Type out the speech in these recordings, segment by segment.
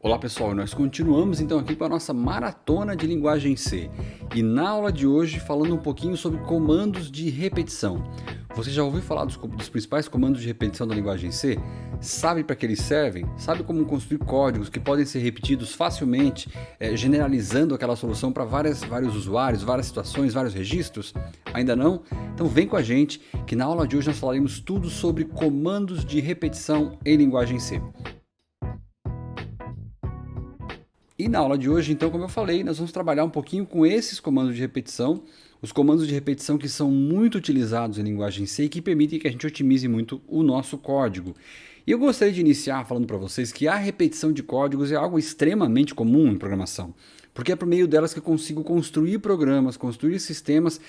Olá pessoal, nós continuamos então aqui com a nossa maratona de linguagem C e na aula de hoje falando um pouquinho sobre comandos de repetição. Você já ouviu falar dos principais comandos de repetição da linguagem C? Sabe para que eles servem? Sabe como construir códigos que podem ser repetidos facilmente, generalizando aquela solução para vários usuários, várias situações, vários registros? Ainda não? Então vem com a gente que na aula de hoje nós falaremos tudo sobre comandos de repetição em linguagem C. E na aula de hoje, então, como eu falei, nós vamos trabalhar um pouquinho com esses comandos de repetição, os comandos de repetição que são muito utilizados em linguagem C e que permitem que a gente otimize muito o nosso código. E eu gostaria de iniciar falando para vocês que a repetição de códigos é algo extremamente comum em programação, porque é por meio delas que eu consigo construir programas, construir sistemas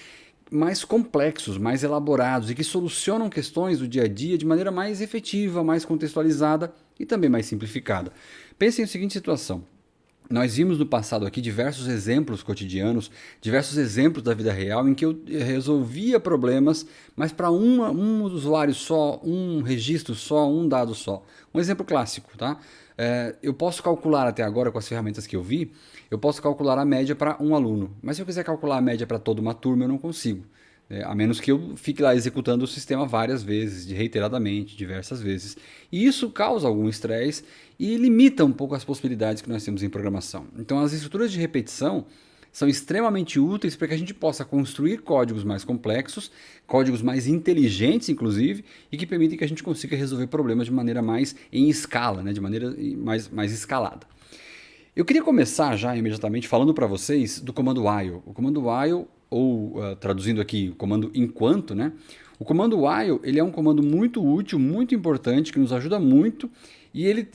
mais complexos, mais elaborados e que solucionam questões do dia a dia de maneira mais efetiva, mais contextualizada e também mais simplificada. Pensem na seguinte situação. Nós vimos no passado aqui diversos exemplos cotidianos, diversos exemplos da vida real em que eu resolvia problemas, mas para um usuário só, um registro só, um dado só. Um exemplo clássico, tá? Eu posso calcular até agora com as ferramentas que eu vi, eu posso calcular a média para um aluno, mas se eu quiser calcular a média para toda uma turma eu não consigo. A menos que eu fique lá executando o sistema várias vezes, reiteradamente, diversas vezes. E isso causa algum estresse e limita um pouco as possibilidades que nós temos em programação. Então, as estruturas de repetição são extremamente úteis para que a gente possa construir códigos mais complexos, códigos mais inteligentes, inclusive, e que permitem que a gente consiga resolver problemas de maneira mais em escala, né? De maneira mais escalada. Eu queria começar já imediatamente falando para vocês do comando while. O comando while, ou traduzindo aqui o comando enquanto, né? O comando while ele é um comando muito útil, muito importante, que nos ajuda muito e ele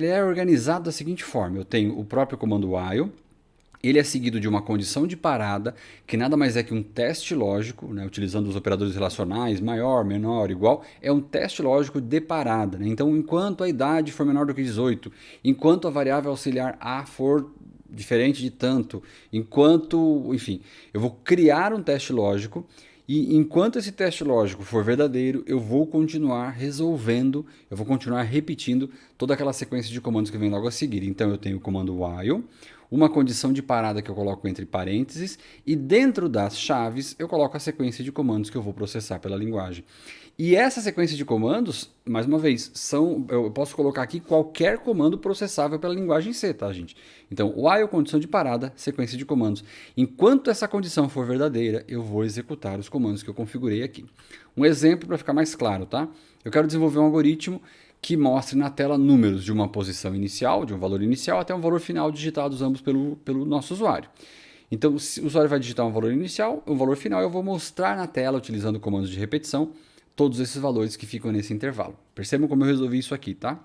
é organizado da seguinte forma. Eu tenho o próprio comando while, ele é seguido de uma condição de parada, que nada mais é que um teste lógico, né, utilizando os operadores relacionais, maior, menor, igual, é um teste lógico de parada. Né? Então, enquanto a idade for menor do que 18, enquanto a variável auxiliar A for diferente de tanto, enquanto, enfim, eu vou criar um teste lógico e enquanto esse teste lógico for verdadeiro, eu vou continuar resolvendo, eu vou continuar repetindo toda aquela sequência de comandos que vem logo a seguir. Então, eu tenho o comando while, uma condição de parada que eu coloco entre parênteses e dentro das chaves eu coloco a sequência de comandos que eu vou processar pela linguagem. E essa sequência de comandos, mais uma vez, eu posso colocar aqui qualquer comando processável pela linguagem C, tá, gente? Então, while, condição de parada, sequência de comandos. Enquanto essa condição for verdadeira, eu vou executar os comandos que eu configurei aqui. Um exemplo para ficar mais claro, tá? Eu quero desenvolver um algoritmo que mostre na tela números de uma posição inicial, de um valor inicial, até um valor final digitados ambos pelo nosso usuário. Então, se o usuário vai digitar um valor inicial, um valor final, eu vou mostrar na tela, utilizando comandos de repetição, todos esses valores que ficam nesse intervalo. Percebam como eu resolvi isso aqui, tá?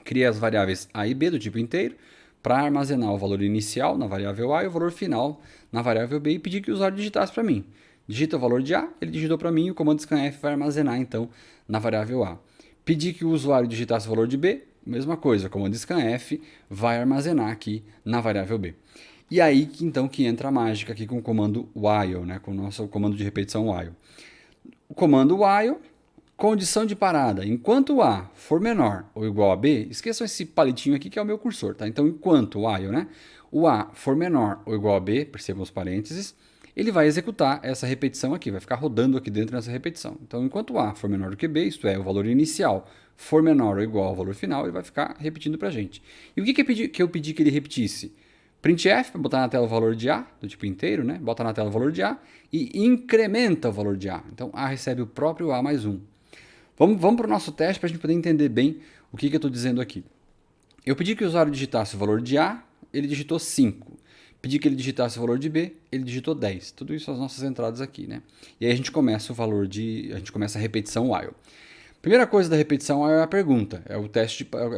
Criei as variáveis A e B do tipo inteiro para armazenar o valor inicial na variável A e o valor final na variável B e pedir que o usuário digitasse para mim. Digita o valor de A, ele digitou para mim e o comando scanf vai armazenar então na variável A. Pedir que o usuário digitasse o valor de B, mesma coisa, o comando scanf vai armazenar aqui na variável B. E aí que então que entra a mágica aqui com o comando while, né, com o nosso comando de repetição while. O comando while, condição de parada, enquanto A for menor ou igual a B, esqueçam esse palitinho aqui que é o meu cursor, tá? Então, enquanto while, né, o A for menor ou igual a B, percebam os parênteses, ele vai executar essa repetição aqui, vai ficar rodando aqui dentro nessa repetição. Então, enquanto A for menor do que B, isto é, o valor inicial for menor ou igual ao valor final, ele vai ficar repetindo para a gente. E o que eu pedi que ele repetisse? Printf, para botar na tela o valor de A, do tipo inteiro, né? Bota na tela o valor de A e incrementa o valor de A. Então, A recebe o próprio A mais 1. Vamos para o nosso teste para a gente poder entender bem o que eu estou dizendo aqui. Eu pedi que o usuário digitasse o valor de A, ele digitou 5. Pedi que ele digitasse o valor de B, ele digitou 10. Tudo isso são as nossas entradas aqui, né? E aí a gente começa a repetição while. Primeira coisa da repetição while é a pergunta,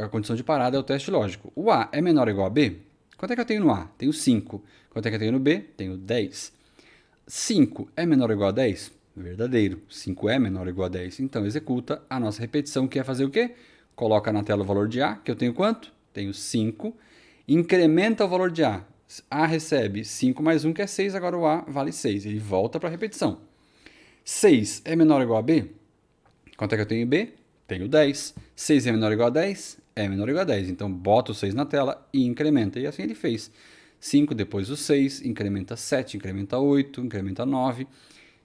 a condição de parada é o teste lógico. O A é menor ou igual a B? Quanto é que eu tenho no A? Tenho 5. Quanto é que eu tenho no B? Tenho 10. 5 é menor ou igual a 10? Verdadeiro. 5 é menor ou igual a 10. Então, executa a nossa repetição, que é fazer o quê? Coloca na tela o valor de A, que eu tenho quanto? Tenho 5. Incrementa o valor de A. A recebe 5 mais 1, que é 6, agora o A vale 6. Ele volta para a repetição. 6 é menor ou igual a B? Quanto é que eu tenho em B? Tenho 10. 6 é menor ou igual a 10? é menor ou igual a 10. Então, bota o 6 na tela e incrementa. E assim ele fez. 5, depois o 6, incrementa 7, incrementa 8, incrementa 9,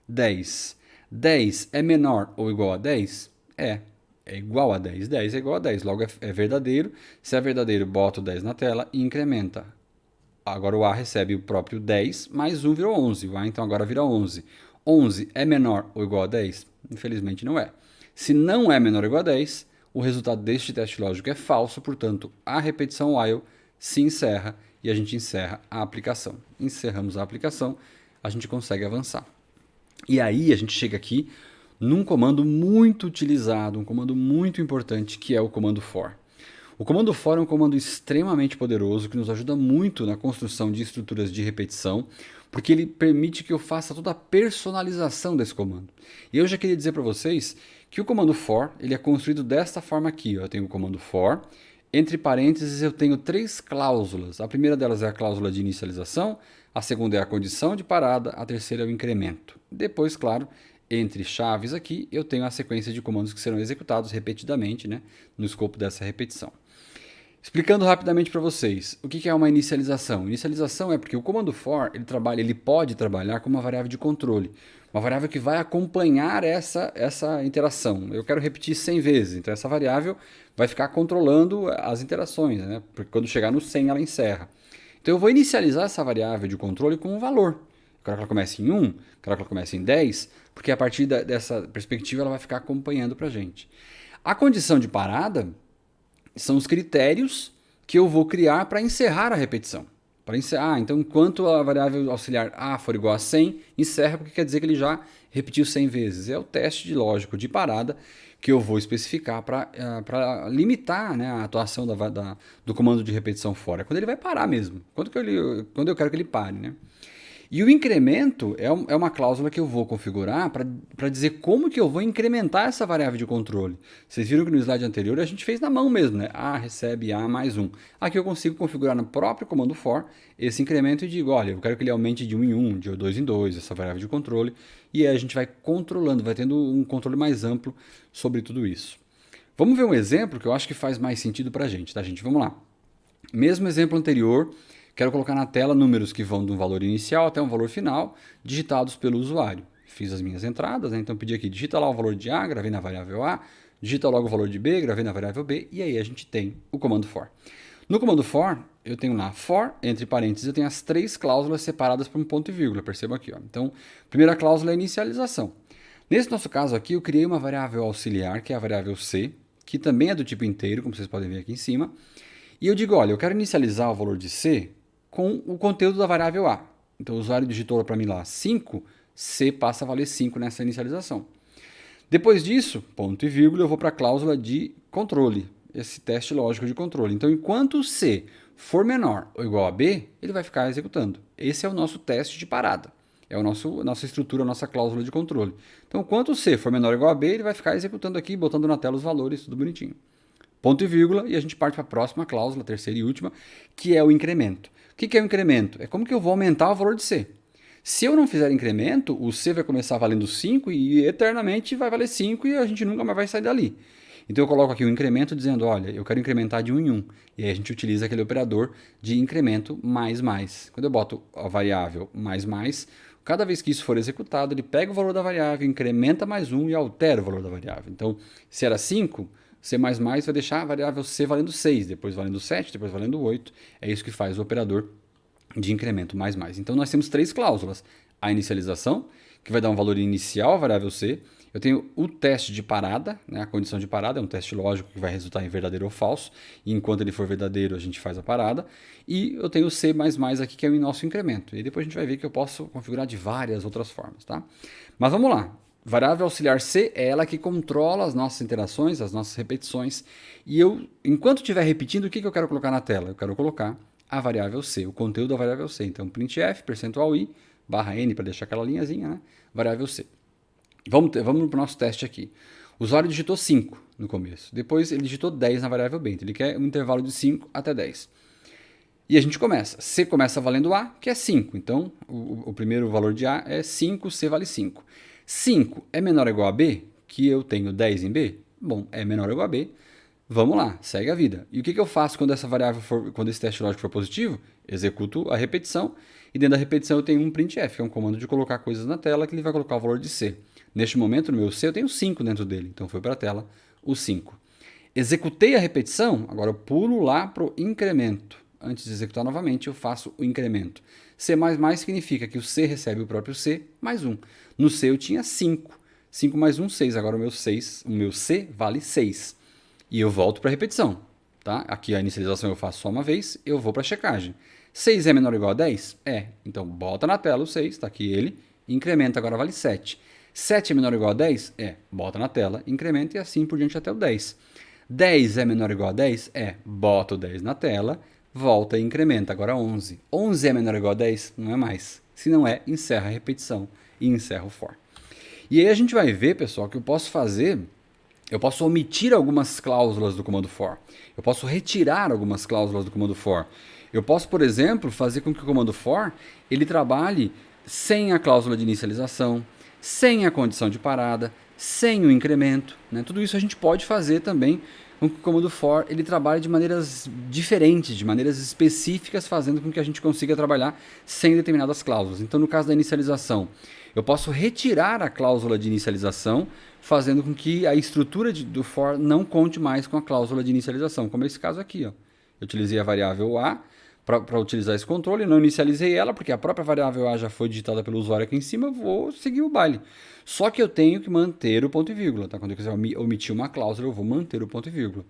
10. 10 é menor ou igual a 10? É igual a 10. 10 é igual a 10, logo é verdadeiro. Se é verdadeiro, bota o 10 na tela e incrementa. Agora o A recebe o próprio 10, mais 1 virou 11. O A então agora vira 11. 11 é menor ou igual a 10? Infelizmente não é. Se não é menor ou igual a 10, o resultado deste teste lógico é falso, portanto, a repetição while se encerra e a gente encerra a aplicação. Encerramos a aplicação, a gente consegue avançar. E aí a gente chega aqui num comando muito utilizado, um comando muito importante, que é o comando for. O comando for é um comando extremamente poderoso que nos ajuda muito na construção de estruturas de repetição, porque ele permite que eu faça toda a personalização desse comando. E eu já queria dizer para vocês que o comando for ele é construído desta forma aqui. Eu tenho o comando for, entre parênteses eu tenho 3 cláusulas. A primeira delas é a cláusula de inicialização, a segunda é a condição de parada, a terceira é o incremento. Depois, claro, entre chaves aqui, eu tenho a sequência de comandos que serão executados repetidamente, né, no escopo dessa repetição. Explicando rapidamente para vocês, o que é uma inicialização? Inicialização é porque o comando for ele pode trabalhar com uma variável de controle, uma variável que vai acompanhar essa interação. Eu quero repetir 100 vezes, então essa variável vai ficar controlando as interações, né? Porque quando chegar no 100 ela encerra. Então eu vou inicializar essa variável de controle com um valor. Eu quero que ela comece em 1, quero que ela comece em 10, porque a partir dessa perspectiva ela vai ficar acompanhando para a gente. A condição de parada são os critérios que eu vou criar para encerrar a repetição. Para encerrar, então, enquanto a variável auxiliar A for igual a 100, encerra porque quer dizer que ele já repetiu 100 vezes. É o teste de lógico de parada que eu vou especificar para limitar, né, a atuação do comando de repetição for. É quando ele vai parar mesmo, quando eu quero que ele pare. Né? E o incremento é uma cláusula que eu vou configurar para dizer como que eu vou incrementar essa variável de controle. Vocês viram que no slide anterior a gente fez na mão mesmo, né? A recebe A mais 1. Aqui eu consigo configurar no próprio comando for esse incremento e digo, olha, eu quero que ele aumente de 1 em 1, de 2 em 2, essa variável de controle. E aí a gente vai controlando, vai tendo um controle mais amplo sobre tudo isso. Vamos ver um exemplo que eu acho que faz mais sentido para a gente, tá, gente? Vamos lá. Mesmo exemplo anterior, quero colocar na tela números que vão de um valor inicial até um valor final, digitados pelo usuário. Fiz as minhas entradas, né? Então pedi aqui, digita lá o valor de A, gravei na variável A, digita logo o valor de B, gravei na variável B, e aí a gente tem o comando for. No comando for, eu tenho lá for, entre parênteses, eu tenho as 3 cláusulas separadas por um ponto e vírgula, percebam aqui. Ó. Então, a primeira cláusula é a inicialização. Nesse nosso caso aqui, eu criei uma variável auxiliar, que é a variável C, que também é do tipo inteiro, como vocês podem ver aqui em cima, e eu digo, olha, eu quero inicializar o valor de C com o conteúdo da variável A. Então o usuário digitou para mim lá 5, C passa a valer 5 nessa inicialização. Depois disso, ponto e vírgula, eu vou para a cláusula de controle, esse teste lógico de controle. Então enquanto C for menor ou igual a B, ele vai ficar executando. Esse é o nosso teste de parada. É a nossa estrutura, a nossa cláusula de controle. Então enquanto C for menor ou igual a B, ele vai ficar executando aqui, botando na tela os valores, tudo bonitinho. Ponto e vírgula, e a gente parte para a próxima cláusula, terceira e última, que é o incremento. O que é o incremento? É como que eu vou aumentar o valor de C. Se eu não fizer incremento, o C vai começar valendo 5 e eternamente vai valer 5 e a gente nunca mais vai sair dali. Então eu coloco aqui o incremento dizendo, olha, eu quero incrementar de 1 em 1. E aí a gente utiliza aquele operador de incremento mais mais. Quando eu boto a variável mais mais, cada vez que isso for executado, ele pega o valor da variável, incrementa mais 1 e altera o valor da variável. Então, se era 5, C++ vai deixar a variável C valendo 6, depois valendo 7, depois valendo 8. É isso que faz o operador de incremento mais mais. Então nós temos 3 cláusulas. A inicialização, que vai dar um valor inicial à variável C. Eu tenho o teste de parada, né? A condição de parada é um teste lógico que vai resultar em verdadeiro ou falso. E enquanto ele for verdadeiro, a gente faz a parada. E eu tenho o C++ aqui, que é o nosso incremento. E depois a gente vai ver que eu posso configurar de várias outras formas. Tá? Mas vamos lá. Variável auxiliar C é ela que controla as nossas interações, as nossas repetições. E eu, enquanto estiver repetindo, o que eu quero colocar na tela? Eu quero colocar a variável C, o conteúdo da variável C. Então, printf, %i, /n, para deixar aquela linhazinha, né? Variável C. Vamos para o nosso teste aqui. O usuário digitou 5 no começo. Depois ele digitou 10 na variável B. Então, ele quer um intervalo de 5 até 10. E a gente começa. C começa valendo A, que é 5. Então, o primeiro valor de A é 5, C vale 5. 5 é menor ou igual a B, que eu tenho 10 em B? Bom, é menor ou igual a B. Vamos lá, segue a vida. E o que eu faço quando essa variável quando esse teste lógico for positivo? Executo a repetição e dentro da repetição eu tenho um printf, que é um comando de colocar coisas na tela que ele vai colocar o valor de C. Neste momento, no meu C, eu tenho 5 dentro dele, então foi para a tela o 5. Executei a repetição, agora eu pulo lá para o incremento. Antes de executar novamente, eu faço o incremento. C++ significa que o C recebe o próprio C mais 1. No C eu tinha 5. 5 mais 1, 6. Agora o meu C vale 6. E eu volto para a repetição. Tá? Aqui a inicialização eu faço só uma vez, eu vou para a checagem. 6 é menor ou igual a 10? É. Então bota na tela o 6, está aqui ele, incrementa, agora vale 7. 7 é menor ou igual a 10? É. Bota na tela, incrementa e assim por diante até o 10. 10 é menor ou igual a 10? É. Bota o 10 na tela, volta e incrementa, agora 11. 11 é menor ou igual a 10? Não é mais. Se não é, encerra a repetição e encerra o for. E aí a gente vai ver, pessoal, que eu posso omitir algumas cláusulas do comando for. Eu posso retirar algumas cláusulas do comando for. Eu posso, por exemplo, fazer com que o comando for ele trabalhe sem a cláusula de inicialização, sem a condição de parada, sem o incremento. Né? Tudo isso a gente pode fazer também com que o comando for ele trabalhe de maneiras diferentes, de maneiras específicas, fazendo com que a gente consiga trabalhar sem determinadas cláusulas. Então, no caso da inicialização, eu posso retirar a cláusula de inicialização, fazendo com que a estrutura do for não conte mais com a cláusula de inicialização, como esse caso aqui. Ó. Eu utilizei a variável a para utilizar esse controle, não inicializei ela, porque a própria variável a já foi digitada pelo usuário aqui em cima, eu vou seguir o baile. Só que eu tenho que manter o ponto e vírgula. Tá? Quando eu quiser omitir uma cláusula, eu vou manter o ponto e vírgula.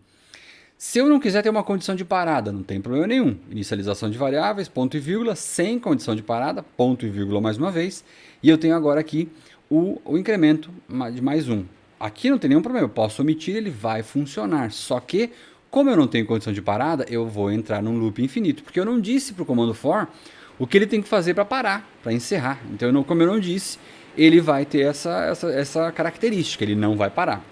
Se eu não quiser ter uma condição de parada, não tem problema nenhum. Inicialização de variáveis, ponto e vírgula, sem condição de parada, ponto e vírgula mais uma vez. E eu tenho agora aqui o incremento de mais um. Aqui não tem nenhum problema, eu posso omitir, ele vai funcionar. Só que, como eu não tenho condição de parada, eu vou entrar num loop infinito. Porque eu não disse para o comando for o que ele tem que fazer para parar, para encerrar. Então, como eu não disse, ele vai ter essa característica, ele não vai parar.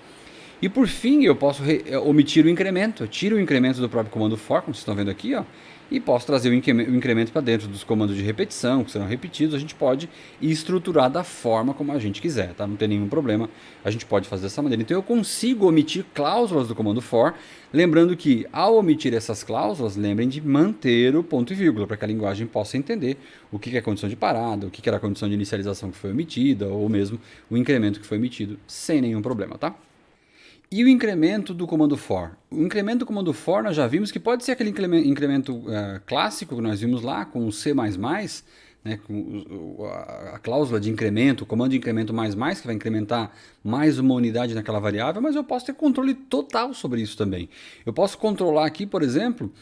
E por fim, eu posso omitir o incremento. Eu tiro o incremento do próprio comando for, como vocês estão vendo aqui, ó, e posso trazer o incremento para dentro dos comandos de repetição, que serão repetidos. A gente pode estruturar da forma como a gente quiser, tá? Não tem nenhum problema. A gente pode fazer dessa maneira. Então eu consigo omitir cláusulas do comando for, lembrando que ao omitir essas cláusulas, lembrem de manter o ponto e vírgula, para que a linguagem possa entender o que é a condição de parada, o que era a condição de inicialização que foi omitida, ou mesmo o incremento que foi omitido, sem nenhum problema, tá? E o incremento do comando for? O incremento do comando for nós já vimos que pode ser aquele incremento clássico que nós vimos lá com o C++, né, com a cláusula de incremento, o comando de incremento mais, que vai incrementar mais uma unidade naquela variável, mas eu posso ter controle total sobre isso também. Eu posso controlar aqui, por exemplo,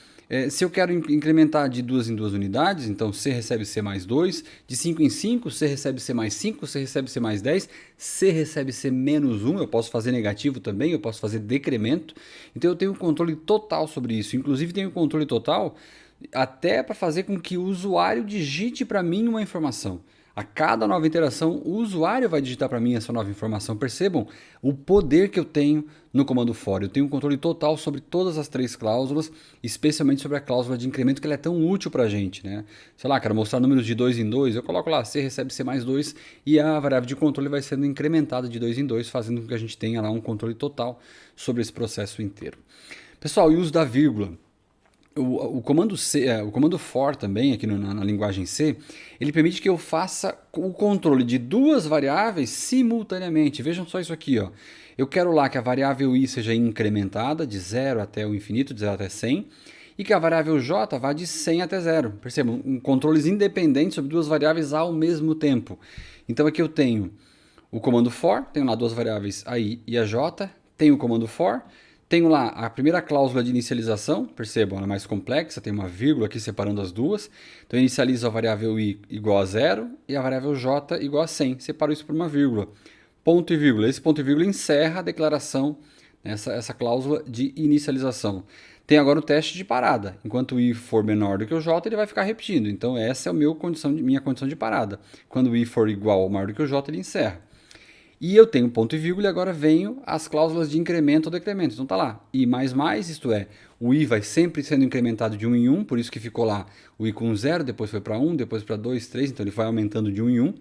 se eu quero incrementar de 2 em 2 unidades, então C recebe C mais 2, de 5 em 5, C recebe C mais 5, C recebe C mais 10, C recebe C menos 1, eu posso fazer negativo também, eu posso fazer decremento, então eu tenho controle total sobre isso, inclusive tenho controle total até para fazer com que o usuário digite para mim uma informação. A cada nova interação, o usuário vai digitar para mim essa nova informação. Percebam o poder que eu tenho no comando for. Eu tenho um controle total sobre todas as 3 cláusulas, especialmente sobre a cláusula de incremento, que ela é tão útil para a gente. Né? Sei lá, quero mostrar números de 2 em 2, eu coloco lá C recebe C mais 2 e a variável de controle vai sendo incrementada de 2 em 2, fazendo com que a gente tenha lá um controle total sobre esse processo inteiro. Pessoal, e o uso da vírgula? O comando for também, aqui na linguagem C, ele permite que eu faça o controle de 2 variáveis simultaneamente. Vejam só isso aqui. Ó. Eu quero lá que a variável i seja incrementada de 0 até o infinito, de 0 até 100, e que a variável j vá de 100 até 0. Percebam, controles independentes sobre 2 variáveis ao mesmo tempo. Então aqui eu tenho o comando for, tenho lá 2 variáveis, a i e a j, tenho o comando for, tenho lá a primeira cláusula de inicialização, percebam, ela é mais complexa, tem uma vírgula aqui separando as duas. Então eu inicializo a variável i igual a 0 e a variável j igual a 100. Separo isso por uma vírgula. Ponto e vírgula. Esse ponto e vírgula encerra a declaração, essa cláusula de inicialização. Tem agora o teste de parada. Enquanto o i for menor do que o j, ele vai ficar repetindo. Então essa é a minha condição de parada. Quando o i for igual ou maior do que o j, ele encerra. E eu tenho ponto e vírgula e agora venho as cláusulas de incremento ou decremento. Então tá lá, i mais mais, isto é, o i vai sempre sendo incrementado de 1 em 1, por isso que ficou lá o i com 0, depois foi para 1, depois para 2, 3, então ele vai aumentando de 1 em 1.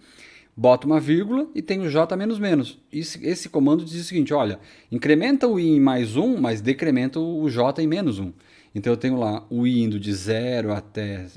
boto uma vírgula e tenho j menos menos. Esse comando diz o seguinte, olha, incrementa o i em mais 1, mas decrementa o j em menos 1. Então eu tenho lá o i indo de 0 até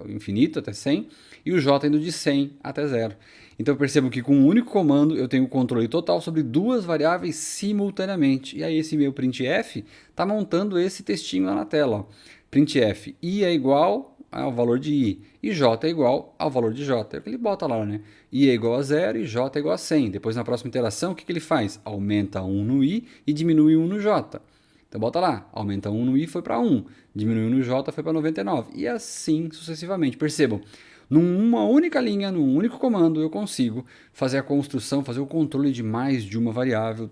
infinito, até 100, e o j indo de 100 até 0. Então percebam que com um único comando eu tenho controle total sobre duas variáveis simultaneamente. E aí esse meu printf está montando esse textinho lá na tela. Ó. Printf i é igual ao valor de i e j é igual ao valor de j. É o que ele bota lá, né? I é igual a 0 e j é igual a 100. Depois na próxima iteração, o que ele faz? Aumenta 1 no i e diminui 1 no j. Então bota lá, aumenta 1 no i foi para 1, diminui 1 no j foi para 99. E assim sucessivamente. Percebam, numa única linha, num único comando, eu consigo fazer a construção, fazer o controle de mais de uma variável,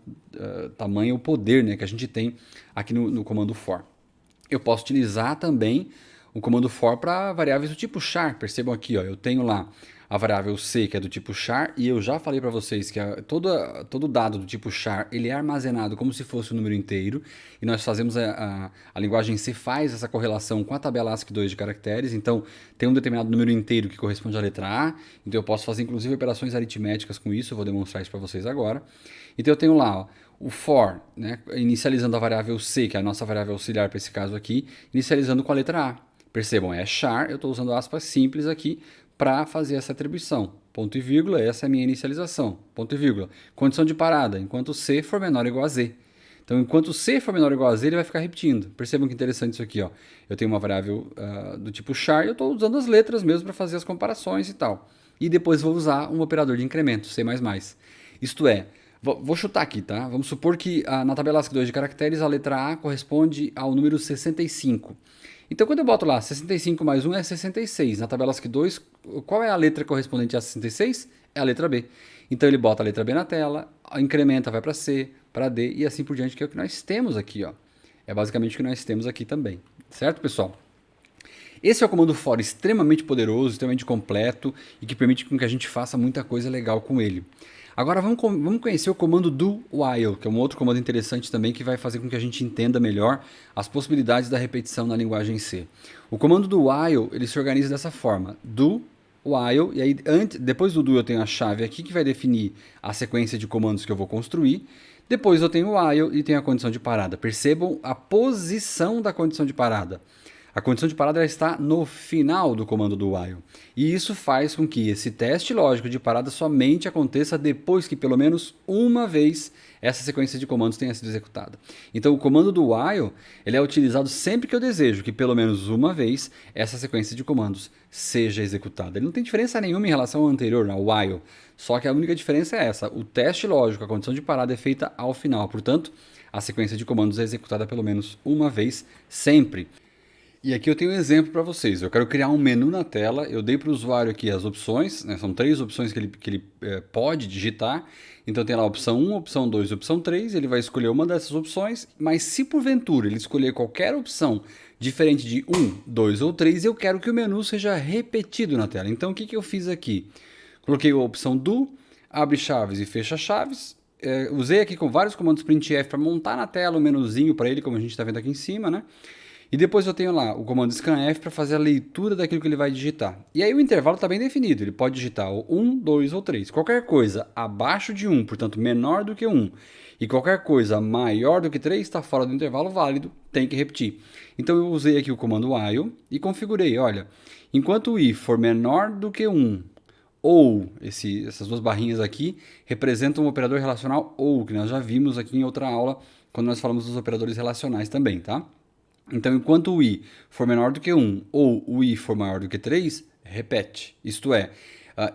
tamanho ou poder, né, que a gente tem aqui no comando for. Eu posso utilizar também o comando for para variáveis do tipo char. Percebam aqui, ó, eu tenho lá a variável c, que é do tipo char, e eu já falei para vocês que todo dado do tipo char ele é armazenado como se fosse um número inteiro, e nós fazemos a linguagem C faz essa correlação com a tabela ASCII2 de caracteres, então tem um determinado número inteiro que corresponde à letra A, então eu posso fazer inclusive operações aritméticas com isso, eu vou demonstrar isso para vocês agora. Então eu tenho lá, ó, o for, né, inicializando a variável c, que é a nossa variável auxiliar para esse caso aqui, inicializando com a letra A. Percebam, é char, eu estou usando aspas simples aqui para fazer essa atribuição. Ponto e vírgula, essa é a minha inicialização. Ponto e vírgula. Condição de parada, enquanto c for menor ou igual a z. Então, enquanto c for menor ou igual a z, ele vai ficar repetindo. Percebam que interessante isso aqui. Ó. Eu tenho uma variável do tipo char e eu estou usando as letras mesmo para fazer as comparações e tal. E depois vou usar um operador de incremento, C++. Isto é, vou chutar aqui, tá? Vamos supor que na tabela ASCII2 de caracteres a letra A corresponde ao número 65. Então, quando eu boto lá 65 mais 1 é 66. Na tabela ASCII2, qual é a letra correspondente a 66? É a letra B. Então, ele bota a letra B na tela, incrementa, vai para C, para D e assim por diante, que é o que nós temos aqui. Ó. É basicamente o que nós temos aqui também. Certo, pessoal? Esse é o comando for extremamente poderoso, extremamente completo e que permite que a gente faça muita coisa legal com ele. Agora vamos conhecer o comando do while, que é um outro comando interessante também que vai fazer com que a gente entenda melhor as possibilidades da repetição na linguagem C. O comando do while ele se organiza dessa forma: do while, e aí depois do do eu tenho a chave aqui que vai definir a sequência de comandos que eu vou construir. Depois eu tenho o while e tenho a condição de parada. Percebam a posição da condição de parada. A condição de parada está no final do comando do while. E isso faz com que esse teste lógico de parada somente aconteça depois que pelo menos uma vez essa sequência de comandos tenha sido executada. Então o comando do while ele é utilizado sempre que eu desejo que pelo menos uma vez essa sequência de comandos seja executada. Ele não tem diferença nenhuma em relação ao anterior, ao while. Só que a única diferença é essa. O teste lógico, a condição de parada é feita ao final. Portanto, a sequência de comandos é executada pelo menos uma vez sempre. E aqui eu tenho um exemplo para vocês. Eu quero criar um menu na tela. Eu dei para o usuário aqui as opções, né? São 3 opções que ele pode digitar. Então tem lá a opção 1, opção 2 e opção 3. Ele vai escolher uma dessas opções. Mas se porventura ele escolher qualquer opção diferente de 1, 2 ou 3, eu quero que o menu seja repetido na tela. Então o que eu fiz aqui? Coloquei a opção do, abre chaves e fecha chaves. Usei aqui com vários comandos printf para montar na tela o menuzinho para ele, como a gente está vendo aqui em cima, né? E depois eu tenho lá o comando scanf para fazer a leitura daquilo que ele vai digitar. E aí o intervalo está bem definido, ele pode digitar o 1, 2 ou 3. Qualquer coisa abaixo de 1, portanto menor do que 1, e qualquer coisa maior do que 3 está fora do intervalo válido, tem que repetir. Então eu usei aqui o comando while e configurei, olha, enquanto o i for menor do que 1, ou, essas duas barrinhas aqui, representam um operador relacional ou, que nós já vimos aqui em outra aula, quando nós falamos dos operadores relacionais também, tá? Então, enquanto o i for menor do que 1 ou o i for maior do que 3, repete. Isto é,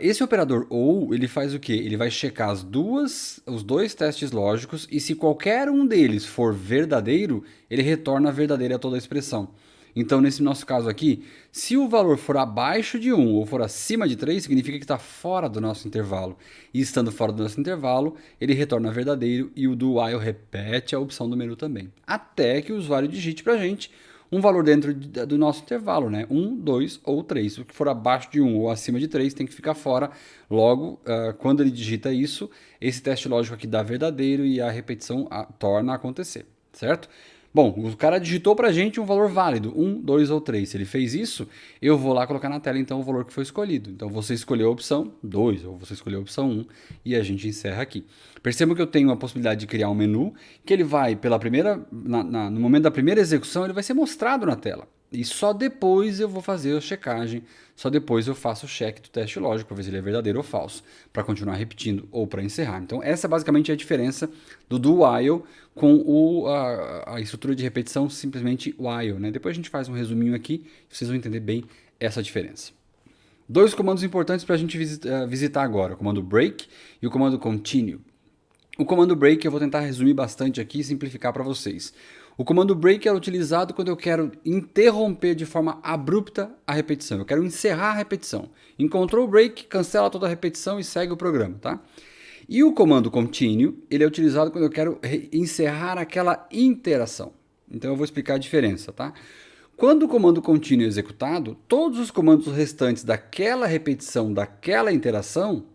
esse operador ou, ele faz o quê? Ele vai checar os dois testes lógicos e se qualquer um deles for verdadeiro, ele retorna verdadeira a toda a expressão. Então, nesse nosso caso aqui, se o valor for abaixo de 1 ou for acima de 3, significa que está fora do nosso intervalo. E estando fora do nosso intervalo, ele retorna verdadeiro e o do while repete a opção do menu também. Até que o usuário digite para a gente um valor dentro do nosso intervalo, né? 1, 2 ou 3. O que for abaixo de 1 ou acima de 3 tem que ficar fora. Logo, quando ele digita isso, esse teste lógico aqui dá verdadeiro e a repetição torna a acontecer, certo? Bom, o cara digitou para a gente um valor válido, 1, 2 ou 3. Se ele fez isso, eu vou lá colocar na tela então o valor que foi escolhido. Então você escolheu a opção 2 ou você escolheu a opção 1 e a gente encerra aqui. Perceba que eu tenho a possibilidade de criar um menu que ele vai, pela primeira, no momento da primeira execução, ele vai ser mostrado na tela. E só depois eu vou fazer a checagem, só depois eu faço o check do teste lógico para ver se ele é verdadeiro ou falso, para continuar repetindo ou para encerrar. Então essa basicamente é a diferença do while com a estrutura de repetição simplesmente while. Né? Depois a gente faz um resuminho aqui, vocês vão entender bem essa diferença. Dois comandos importantes para a gente visitar agora, o comando break e o comando continue. O comando break eu vou tentar resumir bastante aqui e simplificar para vocês. O comando break é utilizado quando eu quero interromper de forma abrupta a repetição. Eu quero encerrar a repetição. Encontrou o break, cancela toda a repetição e segue o programa, tá? E o comando continue, ele é utilizado quando eu quero encerrar aquela interação. Então eu vou explicar a diferença, tá? Quando o comando continue é executado, todos os comandos restantes daquela repetição, daquela interação,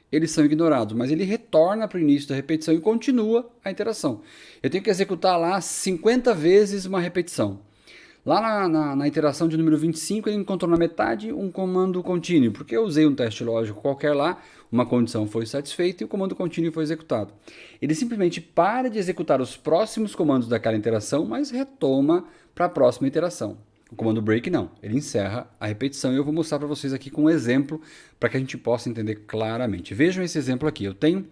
eles são ignorados, mas ele retorna para o início da repetição e continua a interação. Eu tenho que executar lá 50 vezes uma repetição. Lá na interação de número 25, ele encontrou na metade um comando continue, porque eu usei um teste lógico qualquer lá, uma condição foi satisfeita e o comando continue foi executado. Ele simplesmente para de executar os próximos comandos daquela interação, mas retoma para a próxima interação. O comando break não, ele encerra a repetição e eu vou mostrar para vocês aqui com um exemplo para que a gente possa entender claramente. Vejam esse exemplo aqui, eu tenho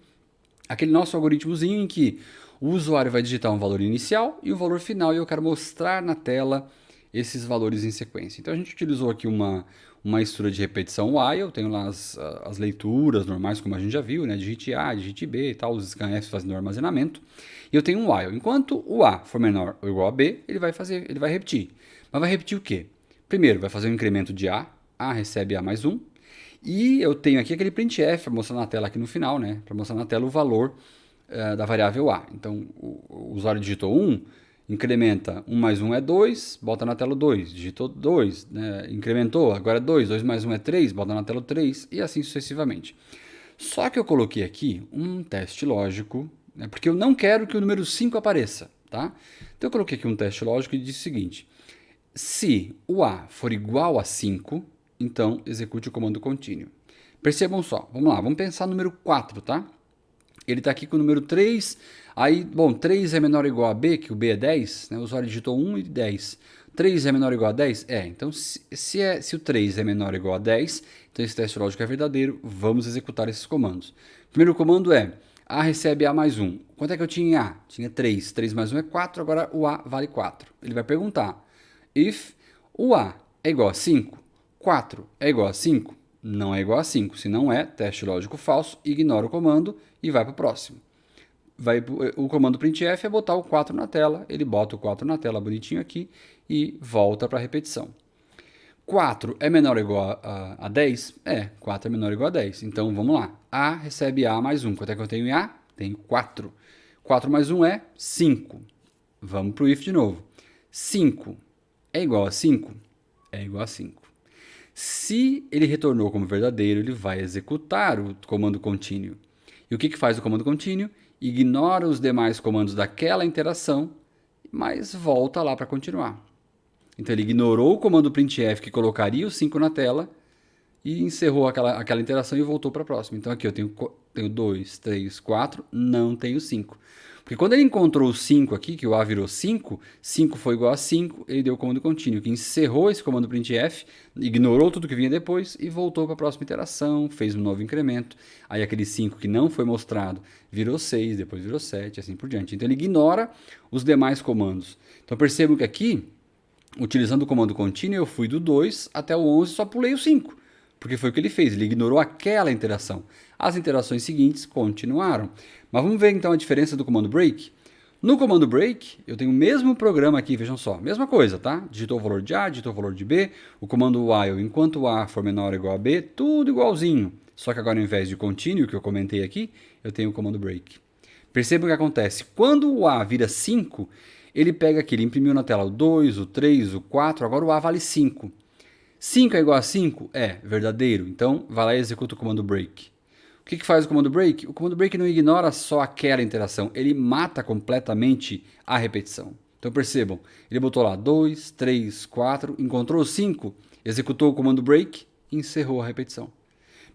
aquele nosso algoritmozinho em que o usuário vai digitar um valor inicial e um valor final e eu quero mostrar na tela esses valores em sequência. Então a gente utilizou aqui uma estrutura de repetição while, eu tenho lá as leituras normais como a gente já viu, né? Digite A, digite B e tal, os scanfs fazendo o armazenamento. E eu tenho um while, enquanto o A for menor ou igual a B, ele vai repetir. Mas vai repetir o quê? Primeiro, vai fazer um incremento de A recebe A mais 1, e eu tenho aqui aquele printf para mostrar na tela aqui no final, né? Para mostrar na tela o valor da variável A. Então, o usuário digitou 1, incrementa 1 mais 1 é 2, bota na tela 2, digitou 2, né? Incrementou, agora é 2, 2 mais 1 é 3, bota na tela 3, e assim sucessivamente. Só que eu coloquei aqui um teste lógico, né? Porque eu não quero que o número 5 apareça, tá? Então eu coloquei aqui um teste lógico e disse o seguinte: se o A for igual a 5, então execute o comando continue. Percebam só, vamos lá, vamos pensar no número 4, tá? Ele está aqui com o número 3, aí, bom, 3 é menor ou igual a B, que o B é 10, né? O usuário digitou 1 e 10. 3 é menor ou igual a 10? É, então se o 3 é menor ou igual a 10, então esse teste lógico é verdadeiro, vamos executar esses comandos. O primeiro comando é A recebe A mais 1. Quanto é que eu tinha em A? Tinha 3, 3 mais 1 é 4, agora o A vale 4. Ele vai perguntar: if o A é igual a 5, 4 é igual a 5? Não é igual a 5. Se não é, teste lógico falso, ignora o comando e vai para o próximo. O comando printf é botar o 4 na tela, ele bota o 4 na tela bonitinho aqui e volta para a repetição. 4 é menor ou igual a 10? É, 4 é menor ou igual a 10. Então vamos lá. A recebe A mais 1. Quanto é que eu tenho em A? Tenho 4. 4 mais 1 é 5. Vamos para o if de novo. 5 é igual a 5? É igual a 5. Se ele retornou como verdadeiro, ele vai executar o comando continue. E o que faz o comando continue? Ignora os demais comandos daquela interação, mas volta lá para continuar. Então ele ignorou o comando printf que colocaria o 5 na tela e encerrou aquela interação e voltou para a próxima. Então aqui eu tenho 2, 3, 4, não tenho 5. Porque quando ele encontrou o 5 aqui, que o A virou 5, 5 foi igual a 5, ele deu o comando continue, que encerrou esse comando printf, ignorou tudo que vinha depois e voltou para a próxima interação, fez um novo incremento. Aí aquele 5 que não foi mostrado virou 6, depois virou 7, assim por diante. Então ele ignora os demais comandos. Então percebam que aqui, utilizando o comando continue, eu fui do 2 até o 11 e só pulei o 5. Porque foi o que ele fez, ele ignorou aquela interação. As interações seguintes continuaram. Mas vamos ver então a diferença do comando break. No comando break, eu tenho o mesmo programa aqui, vejam só, mesma coisa, tá? Digitou o valor de A, digitou o valor de B, o comando while, enquanto o A for menor ou igual a B, tudo igualzinho. Só que agora, ao invés de continue, que eu comentei aqui, eu tenho o comando break. Perceba o que acontece. Quando o A vira 5, ele pega aqui, ele imprimiu na tela o 2, o 3, o 4, agora o A vale 5. 5 é igual a 5? É, verdadeiro. Então, vai lá e executa o comando break. O que faz o comando break? O comando break não ignora só aquela interação, ele mata completamente a repetição. Então percebam, ele botou lá 2, 3, 4, encontrou o 5, executou o comando break e encerrou a repetição.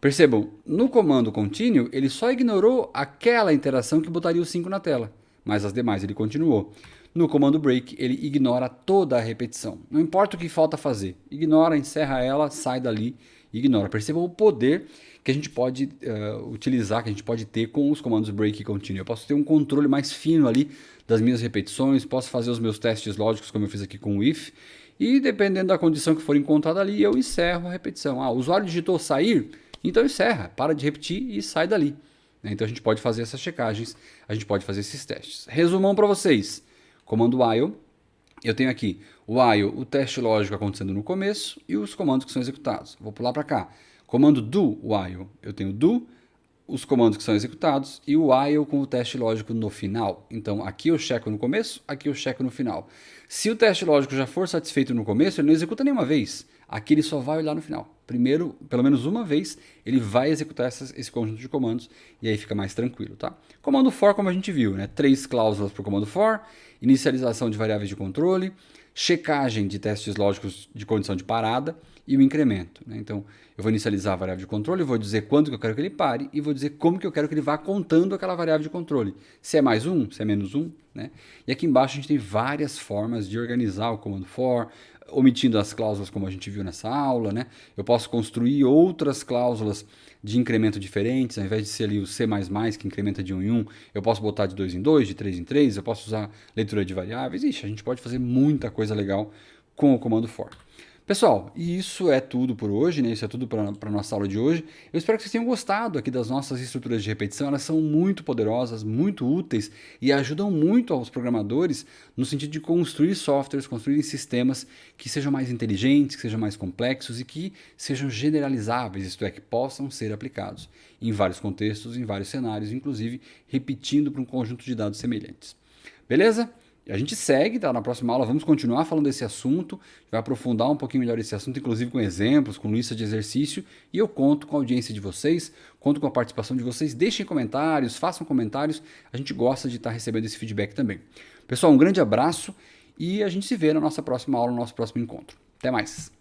Percebam, no comando contínuo, ele só ignorou aquela interação que botaria o 5 na tela, mas as demais ele continuou. No comando break, ele ignora toda a repetição. Não importa o que falta fazer, ignora, encerra ela, sai dali, ignora. Percebam o poder que a gente pode utilizar, que a gente pode ter com os comandos break e continue. Eu posso ter um controle mais fino ali das minhas repetições, posso fazer os meus testes lógicos, como eu fiz aqui com o if, e dependendo da condição que for encontrada ali, eu encerro a repetição. O usuário digitou sair, então encerra, para de repetir e sai dali. Então a gente pode fazer essas checagens, a gente pode fazer esses testes. Resumão para vocês. Comando while, eu tenho aqui o while, o teste lógico acontecendo no começo e os comandos que são executados. Vou pular para cá. Comando do while, eu tenho do, os comandos que são executados e o while com o teste lógico no final. Então aqui eu checo no começo, aqui eu checo no final. Se o teste lógico já for satisfeito no começo, ele não executa nenhuma vez. Aqui ele só vai olhar no final. Primeiro, pelo menos uma vez, ele vai executar esse conjunto de comandos e aí fica mais tranquilo, tá? Comando for, como a gente viu, né? 3 cláusulas para o comando for, inicialização de variáveis de controle, checagem de testes lógicos de condição de parada e o incremento, né? Então, eu vou inicializar a variável de controle, vou dizer quando que eu quero que ele pare e vou dizer como que eu quero que ele vá contando aquela variável de controle. Se é mais um, se é menos um, né? E aqui embaixo a gente tem várias formas de organizar o comando for, omitindo as cláusulas como a gente viu nessa aula, né? Eu posso construir outras cláusulas de incremento diferentes, ao invés de ser ali o C++, que incrementa de 1 em 1, eu posso botar de 2 em 2, de 3 em 3, eu posso usar leitura de variáveis. Ixi, a gente pode fazer muita coisa legal com o comando for. Pessoal, isso é tudo por hoje, né? Isso é tudo para a nossa aula de hoje. Eu espero que vocês tenham gostado aqui das nossas estruturas de repetição. Elas são muito poderosas, muito úteis e ajudam muito aos programadores no sentido de construir softwares, construir sistemas que sejam mais inteligentes, que sejam mais complexos e que sejam generalizáveis, isto é, que possam ser aplicados em vários contextos, em vários cenários, inclusive repetindo para um conjunto de dados semelhantes. Beleza? A gente segue, tá? Na próxima aula vamos continuar falando desse assunto, vai aprofundar um pouquinho melhor esse assunto, inclusive com exemplos, com lista de exercício, e eu conto com a audiência de vocês, conto com a participação de vocês, deixem comentários, façam comentários, a gente gosta de estar recebendo esse feedback também. Pessoal, um grande abraço e a gente se vê na nossa próxima aula, no nosso próximo encontro. Até mais!